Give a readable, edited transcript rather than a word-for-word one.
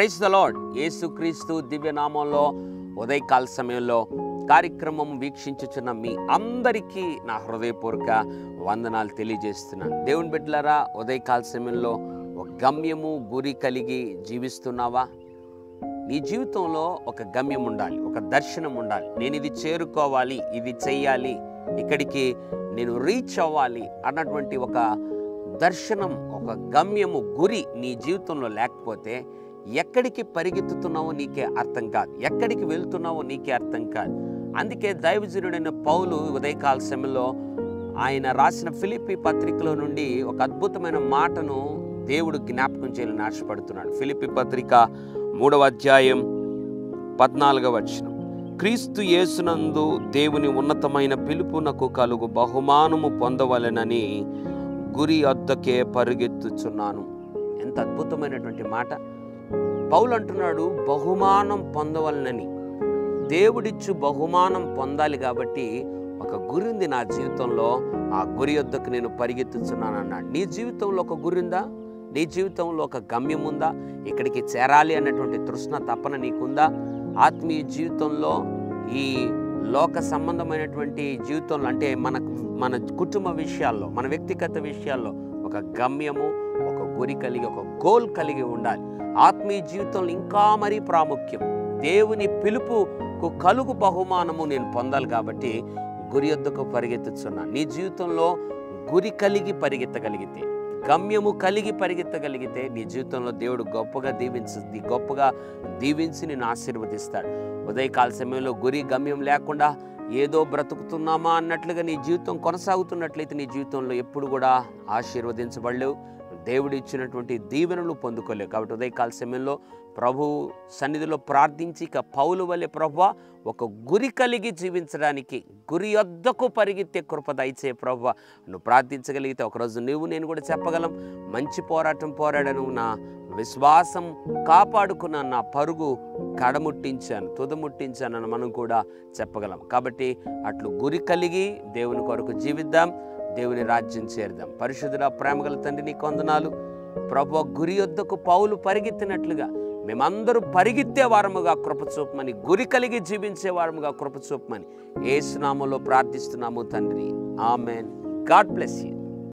Praise the lord. యేసుక్రీస్తు దివ్య నామంలో ఉదయకాల సమయంలో కార్యక్రమం వీక్షించుచున్న మీ అందరికీ నా హృదయపూర్వక వందనాలు తెలియజేస్తున్నాను. దేవుని బిడ్డలారా, ఉదయకాల సమయంలో ఒక గమ్యము గురి కలిగి జీవిస్తున్నావా? నీ జీవితంలో ఒక గమ్యం ఉండాలి, ఒక దర్శనం ఉండాలి. నేను ఇది చేరుకోవాలి, ఇది చెయ్యాలి, ఇక్కడికి నేను రీచ్ అవ్వాలి అన్నటువంటి ఒక దర్శనం, ఒక గమ్యము, గురి నీ జీవితంలో లేకపోతే ఎక్కడికి పరిగెత్తుతున్నావో నీకే అర్థం కాదు, ఎక్కడికి వెళ్తున్నావో నీకే అర్థం కాదు. అందుకే దైవజనుడైన పౌలు ఉదయకాల సమయంలో ఆయన రాసిన ఫిలిప్పీ పత్రికలో నుండి ఒక అద్భుతమైన మాటను దేవుడు జ్ఞాపకం చేయాలని ఆశపడుతున్నాడు. ఫిలిప్పీ పత్రిక 3వ అధ్యాయం 14వ వచనం. క్రీస్తు యేసునందు దేవుని ఉన్నతమైన పిలుపునకు కలుగు బహుమానము పొందవలెనని గురి వద్దకే పరుగెత్తుచున్నాను. ఎంత అద్భుతమైనటువంటి మాట. పౌలు అంటున్నాడు, బహుమానం పొందవలనని. దేవుడిచ్చు బహుమానం పొందాలి కాబట్టి ఒక గురి ఉంది నా జీవితంలో, ఆ గురి వద్దకు నేను పరిగెత్తుచున్నాను అన్నాడు. నీ జీవితంలో ఒక గురి ఉందా? నీ జీవితంలో ఒక గమ్యం ఉందా? ఇక్కడికి చేరాలి అన్నటువంటి తృష్ణ, తపన నీకుందా? ఆత్మీయ జీవితంలో, ఈ లోక సంబంధమైనటువంటి జీవితంలో, అంటే మన కుటుంబ విషయాల్లో, మన వ్యక్తిగత విషయాల్లో ఒక గమ్యము, ఒక గురి కలిగి, ఒక గోల్ కలిగి ఉండాలి. ఆత్మీయ జీవితంలో ఇంకా మరీ ప్రాముఖ్యం. దేవుని పిలుపుకు కలుగు బహుమానము నేను పొందాలి కాబట్టి గురి వద్దకు పరిగెత్తుచున్నాను. నీ జీవితంలో గురి కలిగి పరిగెత్తగలిగితే, గమ్యము కలిగి పరిగెత్తగలిగితే నీ జీవితంలో దేవుడు గొప్పగా దీవించి నిన్ను ఆశీర్వదిస్తాడు. ఉదయకాల సమయంలో గురి గమ్యం లేకుండా ఏదో బ్రతుకుతున్నామా అన్నట్లుగా నీ జీవితం కొనసాగుతున్నట్లయితే నీ జీవితంలో ఎప్పుడు కూడా ఆశీర్వదించబడలేవు, దేవుడు ఇచ్చినటువంటి దీవెనలు పొందుకోలేవు. కాబట్టి ఉదయకాల సమయంలో ప్రభు సన్నిధిలో ప్రార్థించి, ఇక పౌలు వలె ప్రభువా ఒక గురి కలిగి జీవించడానికి, గురి వద్దకు పరిగెత్తే కృప దయచే ప్రభువా. నువ్వు ప్రార్థించగలిగితే ఒకరోజు నేను కూడా చెప్పగలం, మంచి పోరాటం పోరాడను, నా విశ్వాసం కాపాడుకున్న, నా పరుగు కడముట్టించాను, తుదముట్టించాను అని మనం కూడా చెప్పగలం. కాబట్టి అట్లు గురి కలిగి దేవుని కొరకు జీవిద్దాం, దేవుని రాజ్యం చేరుదాం. పరిశుద్ధుడా, ప్రేమగల తండ్రి, నీకు వందనాలు ప్రభువా. గురి వద్దకు పౌలు పరిగెత్తినట్లుగా మేమందరూ పరిగెత్తే వారముగా కృప చూపమని, గురి కలిగి జీవించే వారముగా కృప చూపమని యేసు నామములో ప్రార్థిస్తున్నాము తండ్రి. ఆమెన్. God bless you.